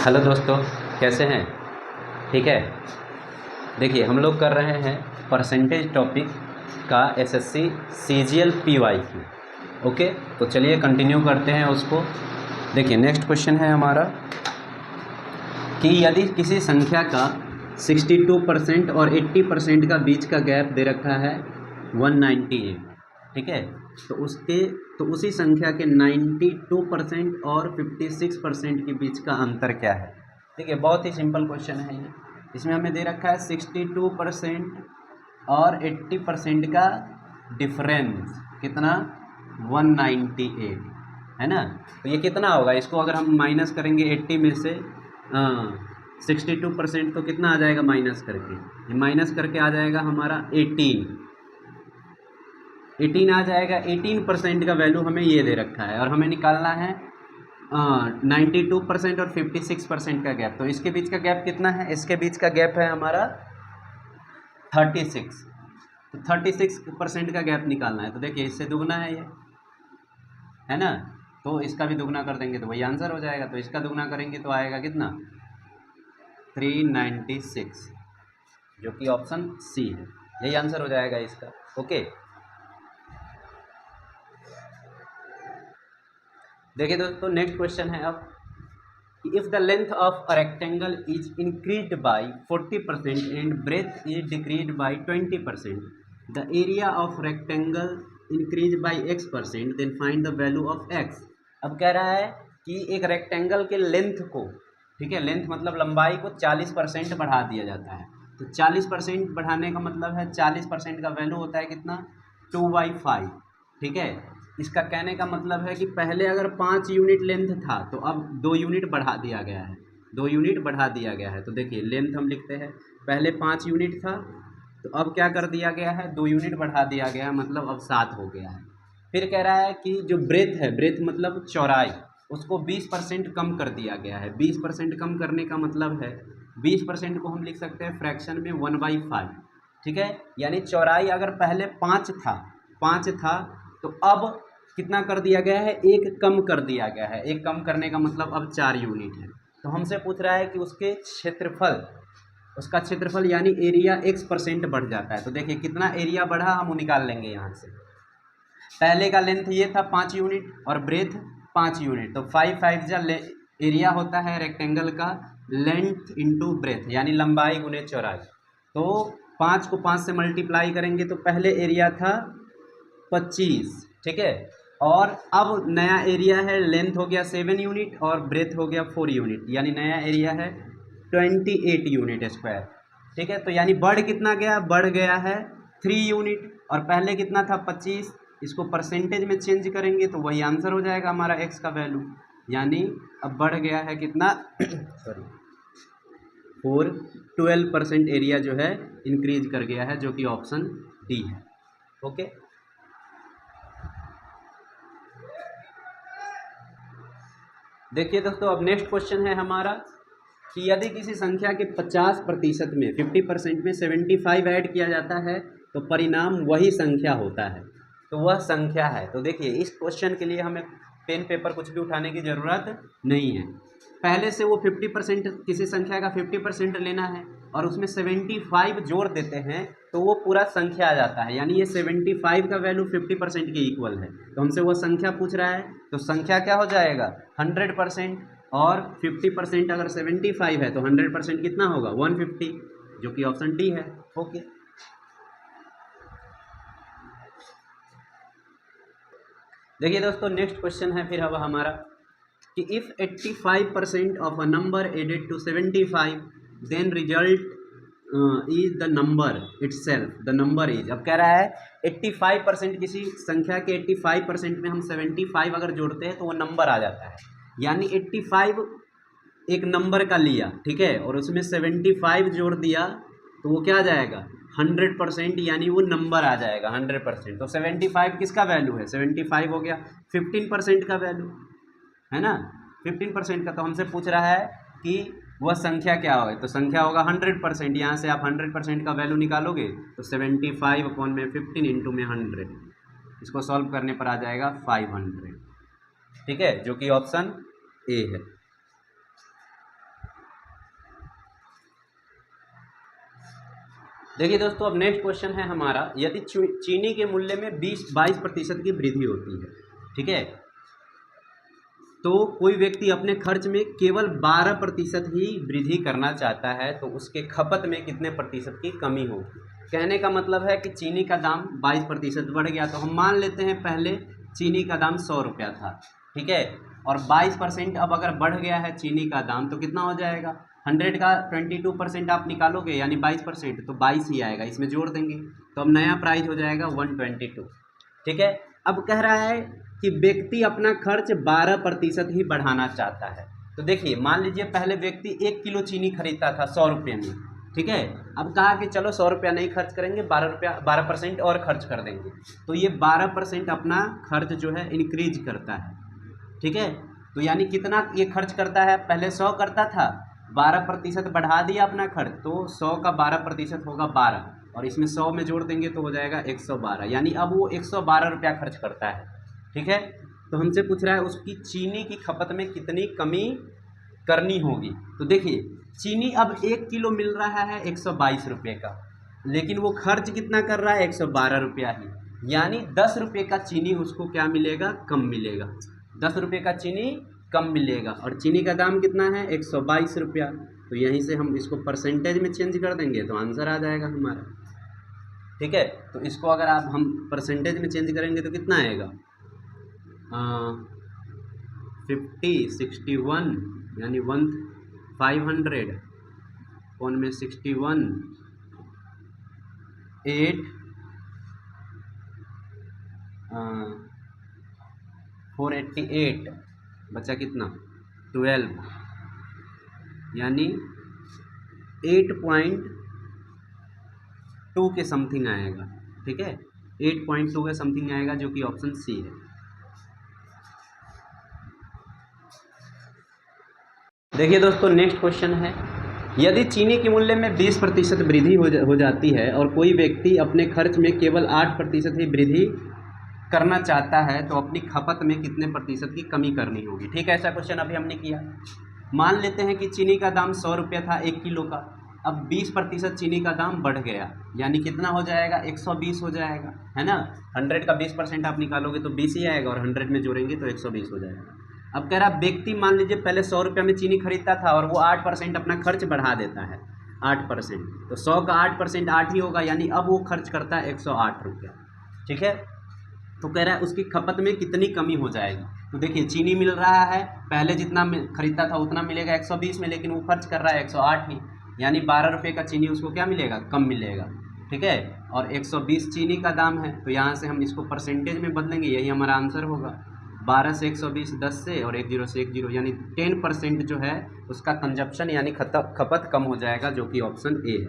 Hello दोस्तों, कैसे हैं? ठीक है। देखिए, हम लोग कर रहे हैं परसेंटेज टॉपिक का एसएससी सीजीएल पीवाईक्यू। ओके, तो चलिए कंटिन्यू करते हैं उसको। देखिए, नेक्स्ट क्वेश्चन है हमारा कि यदि किसी संख्या का 62% और 80% का बीच का गैप दे रखा है 198, ठीक है, तो उसी संख्या के 92% और 56% के बीच का अंतर क्या है। देखिए, बहुत ही सिंपल क्वेश्चन है ये। इसमें हमें दे रखा है 62% और 80% का डिफरेंस कितना, 198 है ना। तो ये कितना होगा, इसको अगर हम माइनस करेंगे 80 में से 62%, तो कितना आ जाएगा माइनस करके, ये माइनस करके आ जाएगा हमारा 18 आ जाएगा। 18% का वैल्यू हमें ये दे रखा है और हमें निकालना है 92% और 56% का गैप। तो इसके बीच का गैप कितना है, इसके बीच का गैप है हमारा 36। तो 36% का गैप निकालना है। तो देखिए, इससे दुगना है ये, है ना, तो इसका भी दुगना कर देंगे तो वही आंसर हो जाएगा। तो इसका दुगना करेंगे तो आएगा कितना, 396, जो कि ऑप्शन सी है। यही आंसर हो जाएगा इसका। ओके, देखिए दोस्तों, नेक्स्ट क्वेश्चन है अब, if the length of a rectangle is increased by 40% and breadth is decreased by 20%, the area of rectangle increase by x%, then find the value of x। अब कह रहा है कि एक रेक्टेंगल के लेंथ को, ठीक है, लेंथ मतलब लंबाई को 40% बढ़ा दिया जाता है। तो 40% बढ़ाने का मतलब है 40% का वैल्यू होता है कितना, 2/5, ठीक है। इसका कहने का मतलब है कि पहले अगर 5 यूनिट लेंथ था तो अब 2 यूनिट बढ़ा दिया गया है, 2 यूनिट बढ़ा दिया गया है। तो देखिए, लेंथ हम लिखते हैं, पहले 5 यूनिट था तो अब क्या कर दिया गया है, 2 यूनिट बढ़ा दिया गया है, मतलब अब 7 हो गया है। फिर कह रहा है कि जो ब्रेथ है, ब्रेथ मतलब चौड़ाई, उसको 20% कम कर दिया गया है। 20% कम करने का मतलब है 20% को हम लिख सकते हैं फ्रैक्शन में 1/5, ठीक है। यानी चौड़ाई अगर पहले 5 था तो अब कितना कर दिया गया है, 1 कम कर दिया गया है। 1 कम करने का मतलब अब 4 यूनिट है। तो हमसे पूछ रहा है कि उसके क्षेत्रफल, उसका क्षेत्रफल यानी एरिया x% बढ़ जाता है। तो देखिए, कितना एरिया बढ़ा हम निकाल लेंगे यहाँ से। पहले का लेंथ ये था 5 यूनिट और ब्रेथ 5 यूनिट, तो 5 5 जा एरिया होता है रेक्टेंगल का लेंथ इंटू ब्रेथ, यानी लंबाई गुने चौड़ाई। तो 5 को 5 से मल्टीप्लाई करेंगे तो पहले एरिया था 25, ठीक है, और अब नया एरिया है, लेंथ हो गया 7 यूनिट और ब्रेथ हो गया 4 यूनिट, यानी नया एरिया है 28 यूनिट स्क्वायर, ठीक है। तो यानी बढ़ कितना गया, बढ़ गया है 3 यूनिट, और पहले कितना था 25। इसको परसेंटेज में चेंज करेंगे तो वही आंसर हो जाएगा हमारा एक्स का वैल्यू, यानी अब बढ़ गया है कितना सॉरी 12% एरिया जो है इंक्रीज कर गया है, जो कि ऑप्शन डी है। ओके, देखिए दोस्तों, अब नेक्स्ट क्वेश्चन है हमारा कि यदि किसी संख्या के 50% में 50% में 75 ऐड किया जाता है तो परिणाम वही संख्या होता है। तो वह संख्या है। तो देखिए, इस क्वेश्चन के लिए हमें पेन पेपर कुछ भी उठाने की ज़रूरत नहीं है। पहले से वो 50%, किसी संख्या का 50% लेना है और उसमें 75 जोड़ देते हैं तो वो पूरा संख्या आ जाता है। यानी ये 75 का वैल्यू 50% के इक्वल है। तो हमसे वो संख्या पूछ रहा है, तो संख्या क्या हो जाएगा, 100%, और 50% अगर 75 है तो 100% कितना होगा, 150, जो कि ऑप्शन डी है। ओके, देखिए दोस्तों, नेक्स्ट क्वेश्चन है फिर अब हमारा कि if 85% of a number added to 75 then result is the number itself, the number is. अब कह रहा है 85%, किसी संख्या के 85% में हम 75 अगर जोड़ते हैं तो वो नंबर आ जाता है। यानी 85 एक नंबर का लिया, ठीक है, और उसमें 75 जोड़ दिया तो वो क्या आ जाएगा, 100%, यानी वो नंबर आ जाएगा 100%। तो 75 किसका वैल्यू है, 75 हो गया 15% का वैल्यू, है ना, 15% का। तो हमसे पूछ रहा है कि वह संख्या क्या होगी, तो संख्या होगा 100%। यहाँ से आप 100% का वैल्यू निकालोगे तो 75/15 इंटू में 100, इसको सॉल्व करने पर आ जाएगा 500, ठीक है, जो कि ऑप्शन ए है। देखिए दोस्तों, अब नेक्स्ट क्वेश्चन है हमारा, यदि चीनी के मूल्य में 22% की वृद्धि होती है, ठीक है, तो कोई व्यक्ति अपने खर्च में केवल 12% ही वृद्धि करना चाहता है, तो उसके खपत में कितने प्रतिशत की कमी होगी। कहने का मतलब है कि चीनी का दाम 22% बढ़ गया, तो हम मान लेते हैं पहले चीनी का दाम 100 रुपया था, ठीक है, और 22% अब अगर बढ़ गया है चीनी का दाम तो कितना हो जाएगा, 100 का 22% आप निकालोगे यानी 22%, तो 22 ही आएगा, इसमें जोड़ देंगे तो अब नया प्राइस हो जाएगा 122, ठीक है। अब कह रहा है कि व्यक्ति अपना खर्च 12% ही बढ़ाना चाहता है। तो देखिए, मान लीजिए पहले व्यक्ति 1 किलो चीनी खरीदता था 100 रुपये में, ठीक है, अब कहा कि चलो 100 रुपया नहीं खर्च करेंगे, 12% और खर्च कर देंगे, तो ये 12% अपना खर्च जो है इंक्रीज करता है, ठीक है। तो यानी कितना ये खर्च करता है, पहले 100 करता था, 12% बढ़ा दिया अपना खर्च, तो 100 का 12% होगा 12, और इसमें 100 में जोड़ देंगे तो हो जाएगा 112, यानी अब वो 112 रुपया खर्च करता है, ठीक है। तो हमसे पूछ रहा है उसकी चीनी की खपत में कितनी कमी करनी होगी। तो देखिए, चीनी अब 1 किलो मिल रहा है 122 रुपये का, लेकिन वो खर्च कितना कर रहा है 112 रुपया ही, यानी 10 रुपये का चीनी उसको क्या मिलेगा, कम मिलेगा, 10 रुपये का चीनी कम मिलेगा, और चीनी का दाम कितना है 122 रुपया। तो यहीं से हम इसको परसेंटेज में चेंज कर देंगे तो आंसर आ जाएगा हमारा, ठीक है। तो इसको अगर आप हम परसेंटेज में चेंज करेंगे तो कितना आएगा, 50 61 यानी 500 कौन में 61 8 488 बचा कितना 12, यानी 8.2 के समथिंग आएगा, ठीक है, 8.2 के समथिंग आएगा, जो कि ऑप्शन सी है। देखिए दोस्तों, नेक्स्ट क्वेश्चन है, यदि चीनी के मूल्य में 20% वृद्धि हो जाती है और कोई व्यक्ति अपने खर्च में केवल 8% ही वृद्धि करना चाहता है, तो अपनी खपत में कितने प्रतिशत की कमी करनी होगी। ठीक है, ऐसा क्वेश्चन अभी हमने किया। मान लेते हैं कि चीनी का दाम 100 रुपया था 1 किलो का, अब 20% चीनी का दाम बढ़ गया, यानी कितना हो जाएगा 120 हो जाएगा, है ना। 100 का 20% आप निकालोगे तो 20 ही आएगा, और 100 में जोड़ेंगे तो 120 हो जाएगा। अब कह रहा व्यक्ति मान लीजिए पहले 100 रुपया में चीनी खरीदता था और वो 8% अपना खर्च बढ़ा देता है, 8%, तो 100 का 8% 8 ही होगा, यानी अब वो खर्च करता है 108 रुपया। ठीक है, तो कह रहा है उसकी खपत में कितनी कमी हो जाएगी। तो देखिए, चीनी मिल रहा है, पहले जितना खरीदता था उतना मिलेगा 120 में, लेकिन वो खर्च कर रहा है 108 ही, यानी 12 रुपये का चीनी उसको क्या मिलेगा, कम मिलेगा। ठीक है, और 120 चीनी का दाम है, तो यहाँ से हम इसको परसेंटेज में बदलेंगे, यही हमारा आंसर होगा। 12 से 120, 10 से और 10 से 10, यानी 10% जो है उसका कंजप्शन यानी खपत कम हो जाएगा, जो कि ऑप्शन ए है।